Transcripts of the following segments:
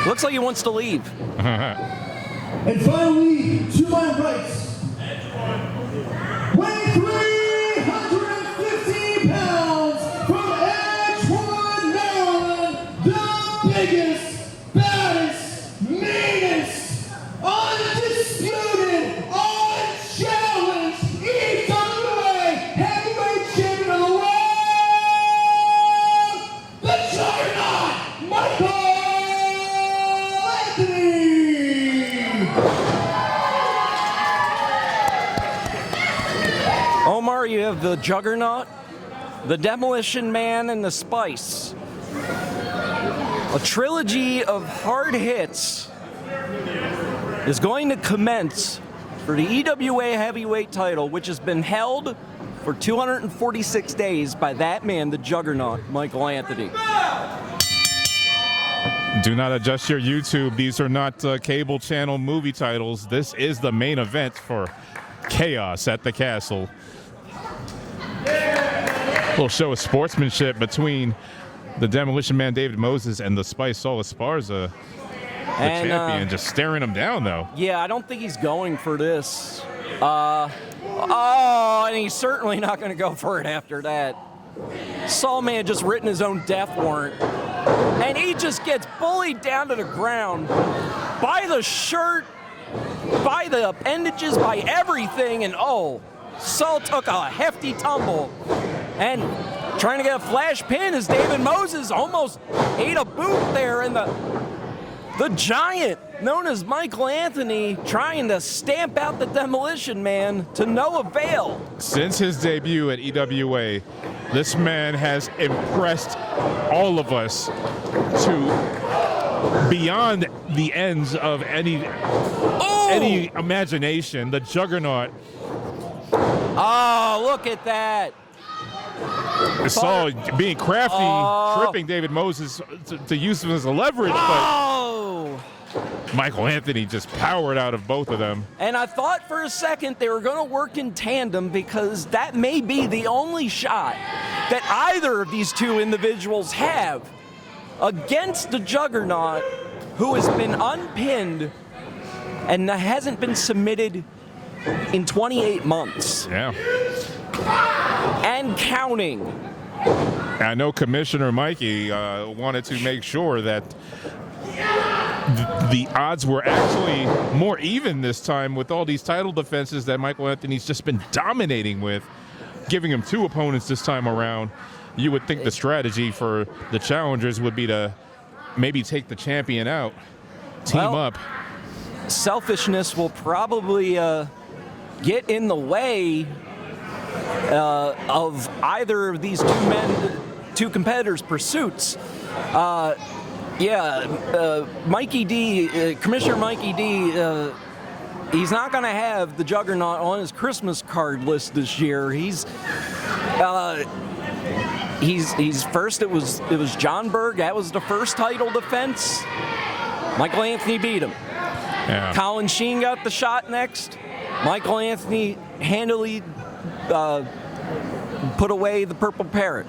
Looks like he wants to leave. And finally, to my right, weighing 315 pounds from Edgewood, Maryland, the biggest, baddest, meanest, undisputed, unchallenged EWA heavyweight champion of the world, the Juggernaut, Michael Anthony! Omar, you have the Juggernaut, the Demolition Man, and the Spice. A trilogy of hard hits is going to commence for the EWA heavyweight title, which has been held for 246 days by that man, the Juggernaut, Michael Anthony. Do not adjust your YouTube. These are not cable channel movie titles. This is the main event for Chaos at the Castle. A little show of sportsmanship between the Demolition Man David Moses and the Spice Saul Esparza, the champion, just staring him down though. Yeah, I don't think he's going for this. And he's certainly not going to go for it after that. Saul may have just written his own death warrant. And he just gets bullied down to the ground by the shirt, by the appendages, by everything. And Saul took a hefty tumble. And trying to get a flash pin as David Moses almost ate a boot there. And the giant, known as Michael Anthony, trying to stamp out the Demolition Man to no avail. Since his debut at EWA, this man has impressed all of us to beyond the ends of any imagination. The Juggernaut. Oh, look at that. Saul being crafty, tripping David Moses to use him as a leverage, but Michael Anthony just powered out of both of them. And I thought for a second they were going to work in tandem, because that may be the only shot that either of these two individuals have against the Juggernaut, who has been unpinned and hasn't been submitted in 28 months. Yeah. And counting. I know Commissioner Mikey wanted to make sure that the odds were actually more even this time with all these title defenses that Michael Anthony's just been dominating with, giving him two opponents this time around. You would think the strategy for the challengers would be to maybe take the champion out, team up. Selfishness will probably get in the way of either of these two competitors' pursuits. Mikey D, Commissioner Mikey D, he's not going to have the Juggernaut on his Christmas card list this year. He's first. It was John Berg. That was the first title defense. Michael Anthony beat him. Yeah. Colin Sheen got the shot next. Michael Anthony handily put away the Purple Parrot.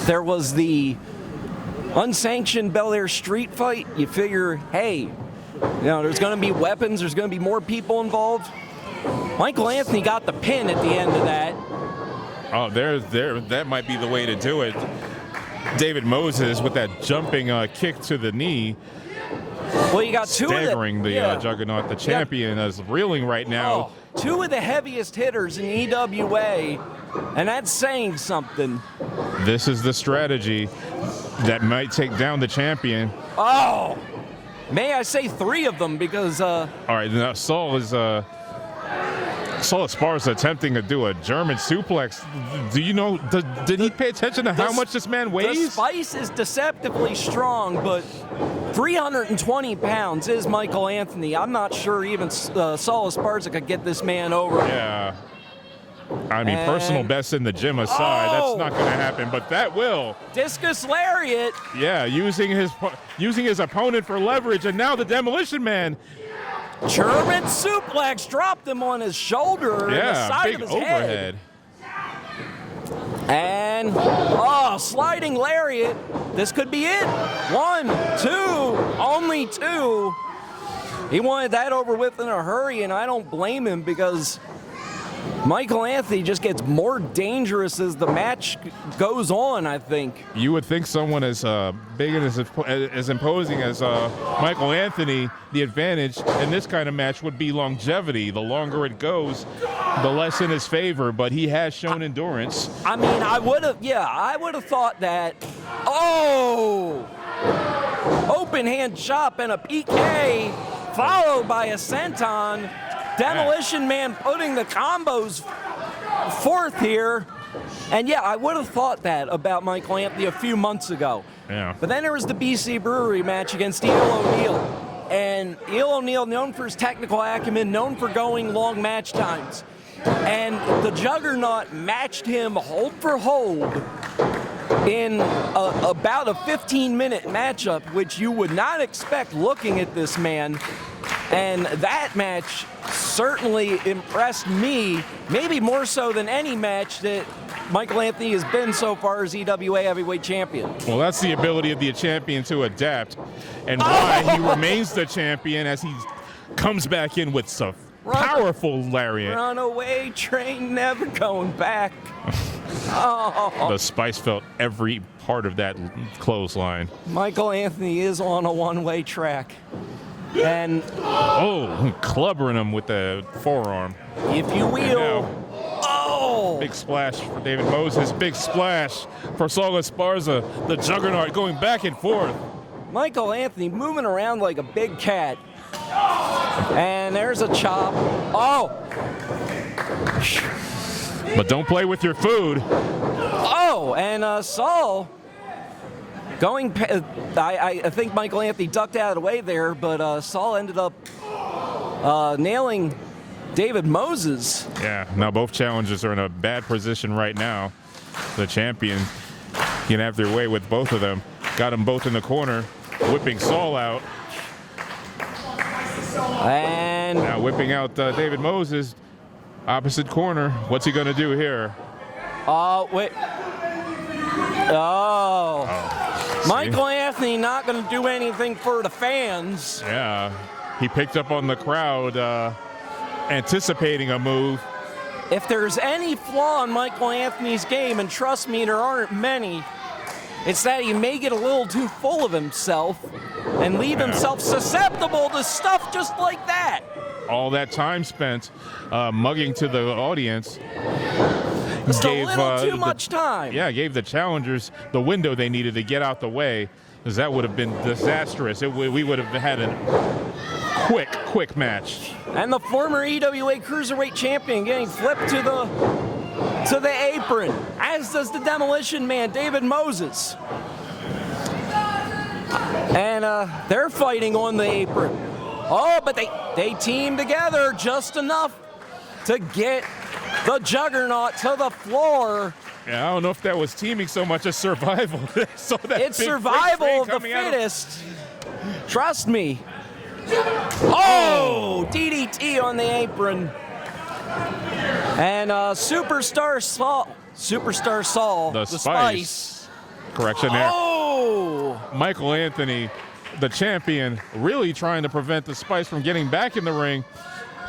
There was the unsanctioned Bel Air street fight. You figure, hey, there's going to be weapons. There's going to be more people involved. Michael Anthony got the pin at the end of that. Oh, that might be the way to do it. David Moses with that jumping kick to the knee. Well, you got staggering the Juggernaut, the champion, is reeling right now. Two of the heaviest hitters in EWA, and that's saying something. This is the strategy that might take down the champion. Oh, may I say three of them, because all right, now Saul Esparza attempting to do a German suplex. Do you know, did he pay attention to how much this man weighs? The Spice is deceptively strong, but 320 pounds is Michael Anthony. I'm not sure even Saul Esparza could get this man over. Yeah. I mean, personal best in the gym aside, that's not going to happen, but that will. Discus lariat. Yeah, using his opponent for leverage, and now the Demolition Man. German suplex dropped him on his shoulder and the side big of his overhead. head. And, sliding lariat. This could be it. 1, 2, only 2. He wanted that over with in a hurry, and I don't blame him because Michael Anthony just gets more dangerous as the match goes on, I think. You would think someone as big and as imposing as Michael Anthony, the advantage in this kind of match would be longevity. The longer it goes, the less in his favor, but he has shown endurance. I mean, I would have thought that. Oh! Open hand chop and a PK, followed by a senton. Demolition Man putting the combos forth here. And yeah, I would have thought that about Michael Anthony a few months ago. Yeah. But then there was the BC Brewery match against Eel O'Neill. And Eel O'Neill, known for his technical acumen, known for going long match times. And the Juggernaut matched him hold for hold in about a 15-minute matchup, which you would not expect looking at this man. And that match certainly impressed me, maybe more so than any match that Michael Anthony has been so far as EWA heavyweight champion. Well, that's the ability of the champion to adapt, and why he remains the champion as he comes back in with some powerful lariat. Runaway train, never going back. The Spice felt every part of that clothesline. Michael Anthony is on a one-way track. And clubbering him with the forearm. If you will. Big splash for David Moses. Big splash for Saul Esparza. The Juggernaut going back and forth. Michael Anthony moving around like a big cat. And there's a chop. But don't play with your food. And Saul going. I think Michael Anthony ducked out of the way there, but Saul ended up nailing David Moses. Yeah, now both challengers are in a bad position right now. The champion can have their way with both of them. Got them both in the corner, whipping Saul out. And now whipping out David Moses, opposite corner. What's he going to do here? Wait. Michael Anthony not going to do anything for the fans. Yeah, he picked up on the crowd, anticipating a move. If there's any flaw in Michael Anthony's game, and trust me, there aren't many, it's that he may get a little too full of himself and leave himself susceptible to stuff just like that. All that time spent mugging to the audience. Just a little too much time. Yeah, gave the challengers the window they needed to get out the way, because that would have been disastrous. We would have had a quick match. And the former EWA Cruiserweight champion getting flipped to the apron, as does the Demolition Man, David Moses. And they're fighting on the apron. But they team together just enough to get the Juggernaut to the floor. Yeah, I don't know if that was teaming so much as survival. It's survival of the fittest. Trust me. DDT on the apron. And Superstar Saul, the Spice. Correction there. Michael Anthony, the champion, really trying to prevent the Spice from getting back in the ring,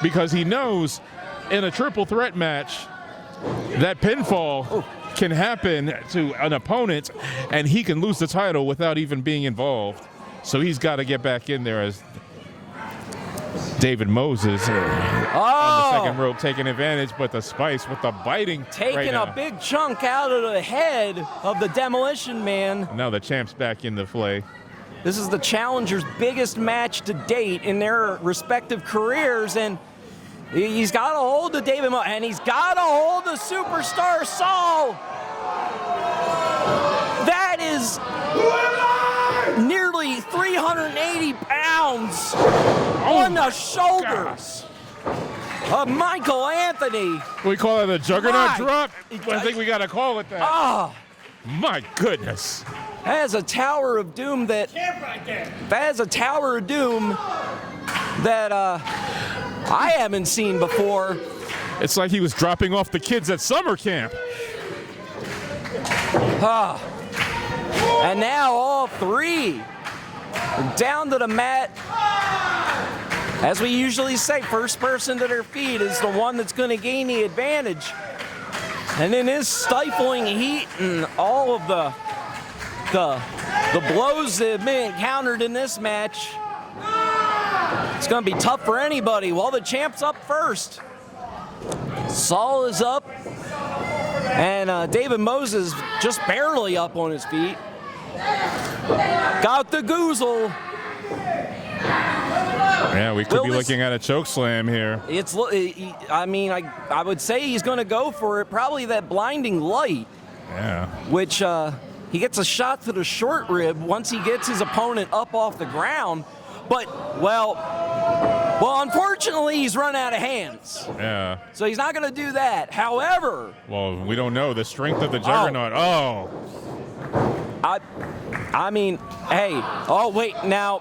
because he knows in a triple threat match that pinfall can happen to an opponent and he can lose the title without even being involved. So he's got to get back in there as David Moses on the second rope taking advantage, but the Spice with the biting taking a big chunk out of the head of the Demolition Man. Now the champ's back in the fray. This is the challenger's biggest match to date in their respective careers, and he's got a hold of David Moses, and he's got a hold of Superstar Saul. That is nearly 380 pounds on the shoulders of Michael Anthony. We call it a Juggernaut drop? I think we got to call it that. My goodness. That is a Tower of Doom that I haven't seen before. It's like he was dropping off the kids at summer camp. And now all three are down to the mat. As we usually say, first person to their feet is the one that's going to gain the advantage. And in this stifling heat and all of the blows that have been encountered in this match, it's going to be tough for anybody. Well, the champ's up first. Saul is up. And David Moses just barely up on his feet. Got the goozle. Yeah, we could be looking at a choke slam here. I mean, I would say he's going to go for it. Probably that blinding light. Yeah. Which he gets a shot to the short rib once he gets his opponent up off the ground. But, well, unfortunately, he's run out of hands. Yeah. So he's not going to do that. However. Well, we don't know the strength of the juggernaut. Oh. I mean, hey. Oh, wait, now.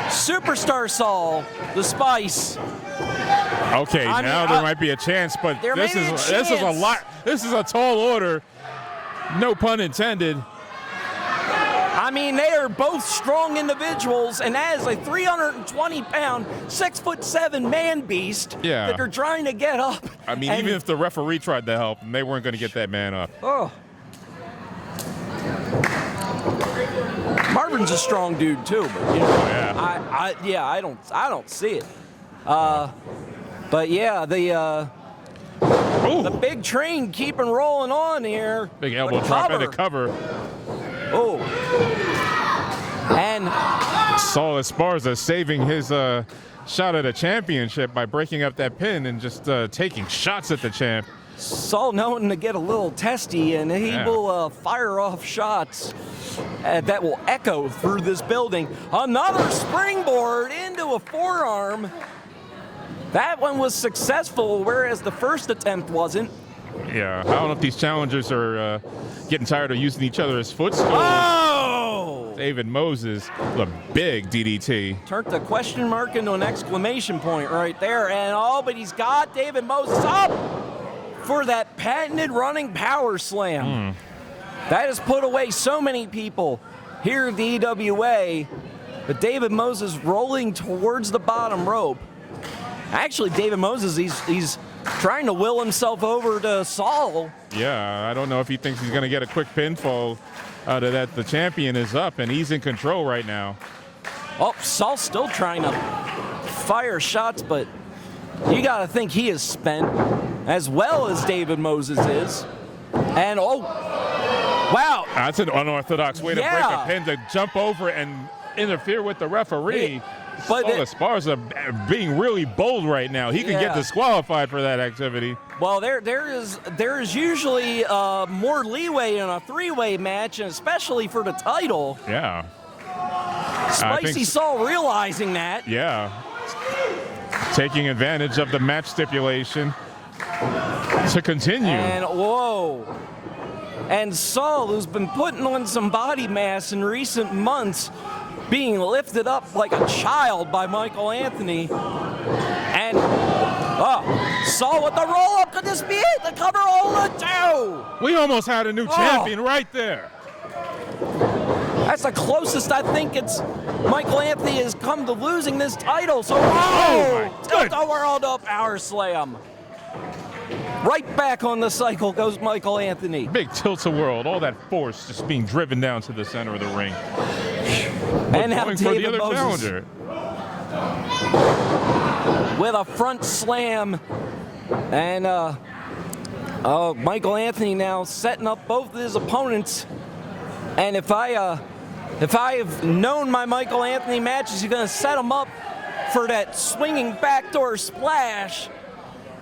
Superstar Saul, the Spice. Okay, now there might be a chance, but this is a lot. This is a tall order. No pun intended. I mean, they are both strong individuals, and that is a 320-pound, 6'7" man beast that they're trying to get up. I mean, even if the referee tried to help, they weren't going to get that man up. Oh. Marvin's a strong dude too, but you know, I don't see it. But yeah, the big train keeping rolling on here. Big elbow drop and a cover. Oh. And Saul Esparza saving his shot at a championship by breaking up that pin and just taking shots at the champ. Saul knowing to get a little testy, and he will fire off shots that will echo through this building. Another springboard into a forearm. That one was successful, whereas the first attempt wasn't. Yeah, I don't know if these challengers are getting tired of using each other as footstools. Oh! David Moses, the big DDT. Turned the question mark into an exclamation point right there. And but he's got David Moses up for that patented running power slam. That has put away so many people here at the EWA. But David Moses rolling towards the bottom rope. Actually, David Moses, he's trying to will himself over to Saul. Yeah, I don't know if he thinks he's going to get a quick pinfall out of that. The champion is up, and he's in control right now. Oh, Saul's still trying to fire shots, but you got to think he is spent, as well as David Moses is. And, wow. That's an unorthodox way to break a pin, to jump over and interfere with the referee. But Esparza being really bold right now. He could get disqualified for that activity. Well, there is usually more leeway in a three-way match, and especially for the title. Yeah. Spicy Saul realizing that. Yeah. Taking advantage of the match stipulation to continue. And whoa. And Saul, who's been putting on some body mass in recent months, being lifted up like a child by Michael Anthony. And, Saul with the roll-up. Could this be it? The cover hold it too. We almost had a new champion right there. That's the closest I think Michael Anthony has come to losing this title. So, tilt-a-world power slam. Right back on the cycle goes Michael Anthony. Big tilt-a-world. All that force just being driven down to the center of the ring. And now going David for the other challenger with a front slam, and Michael Anthony now setting up both of his opponents. And if I have known my Michael Anthony matches, he's going to set him up for that swinging backdoor splash.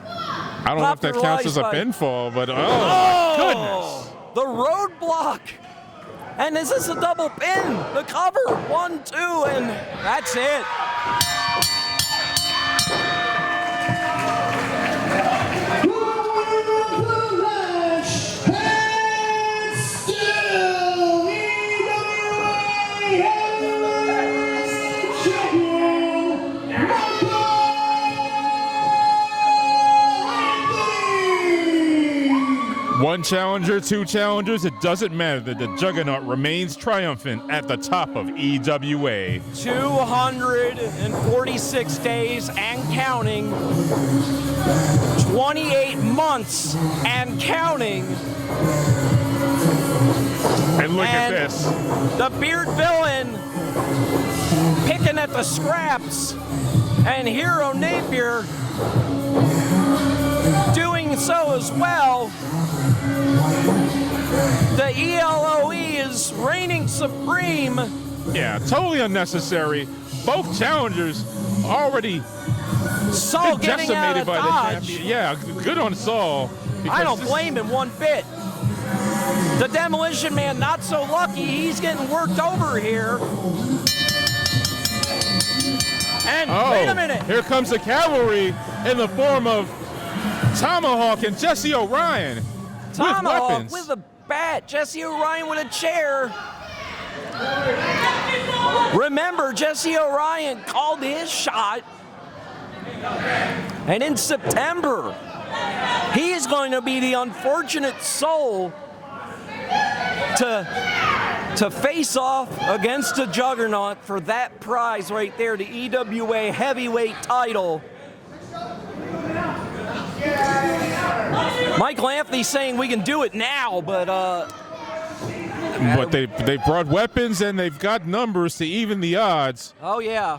I don't know if that counts as a pinfall, but my goodness. The roadblock. And is this a double pin? The cover, 1, 2, and that's it. One challenger, two challengers, it doesn't matter. The Juggernaut remains triumphant at the top of EWA. 246 days and counting. 28 months and counting. And look at this. The Beard Villain picking at the scraps. And Hero Napier doing so as well. The ELOE is reigning supreme. Yeah, totally unnecessary. Both challengers already Saul been getting out decimated of by the dodge. champion. Yeah, good on Saul. I don't blame him one bit. The Demolition Man not so lucky. He's getting worked over here. And wait a minute. Here comes the cavalry in the form of Tomahawk and Jesse Orion. Tomahawk with weapons. with a bat. Jesse Orion with a chair. Remember, Jesse Orion called his shot. And in September, he is going to be the unfortunate soul to face off against the Juggernaut for that prize right there, the EWA heavyweight title. Michael Anthony saying we can do it now, but they brought weapons and they've got numbers to even the odds. oh yeah,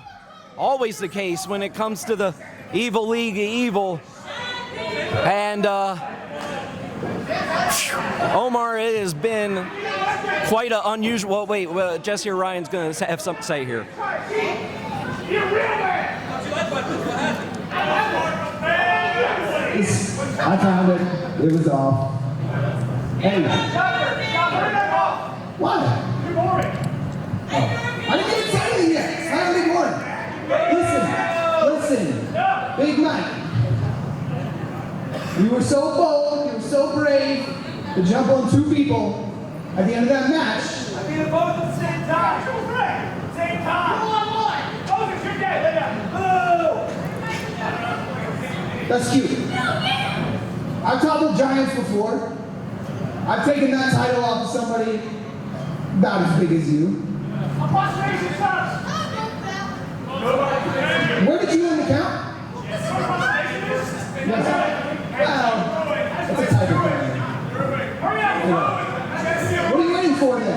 always the case when it comes to the Evil League of Evil. And Omar, it has been quite an unusual. Well, wait, Jesse Orion's going to have something to say here. I found it. It was off. Hey. What? Oh. I didn't get excited yet. I haven't been one. Listen. Big Mike. You were so bold, you were so brave to jump on two people at the end of that match. I beat them both at the same time. Same time. Focus, you're dead. Lay down. Boo! That's cute. I've toppled giants before. I've taken that title off of somebody about as big as you. Approximation stops. Where did you win the count? Yes. Well, it's a title thing. Hurry up. What are you waiting for then?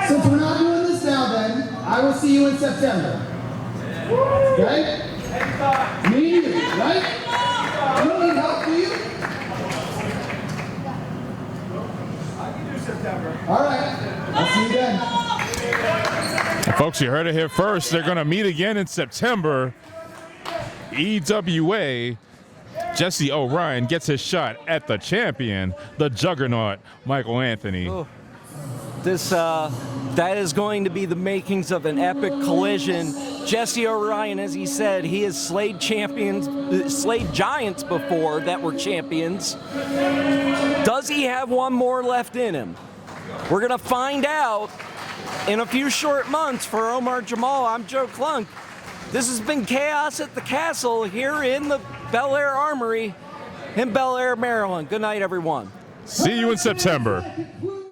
Since we're not doing this now then, I will see you in September. Okay? Me and you, right? You don't need help, do you? I can do September. All right. I'll see you then. Folks, you heard it here first. They're going to meet again in September. EWA, Jesse Orion gets his shot at the champion, the Juggernaut, Michael Anthony. Oh. That is going to be the makings of an epic collision. Jesse Orion, as he said, he has slayed giants before that were champions. Does he have one more left in him? We're going to find out in a few short months. For Omar Jamal, I'm Joe Klunk. This has been Chaos at the Castle here in the Bel Air Armory in Bel Air, Maryland. Good night, everyone. See you in September.